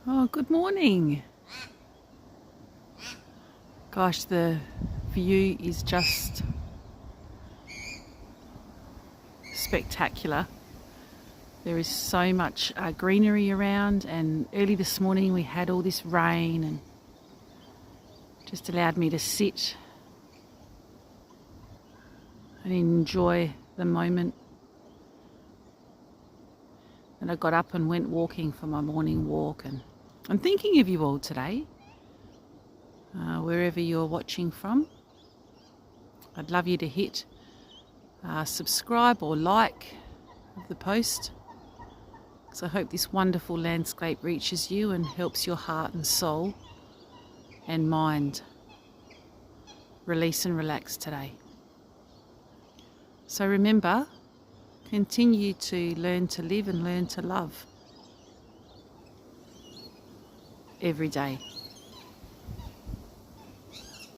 Oh, good morning. Gosh, the view is just spectacular. There is so much greenery around, and early this morning we had all this rain and just allowed me to sit and enjoy the moment. And I got up and went walking for my morning walk, and I'm thinking of you all today, wherever you're watching from. I'd love you to hit subscribe or like of the post, because I hope this wonderful landscape reaches you and helps your heart and soul and mind release and relax today. So remember, continue to learn to live and learn to love every day.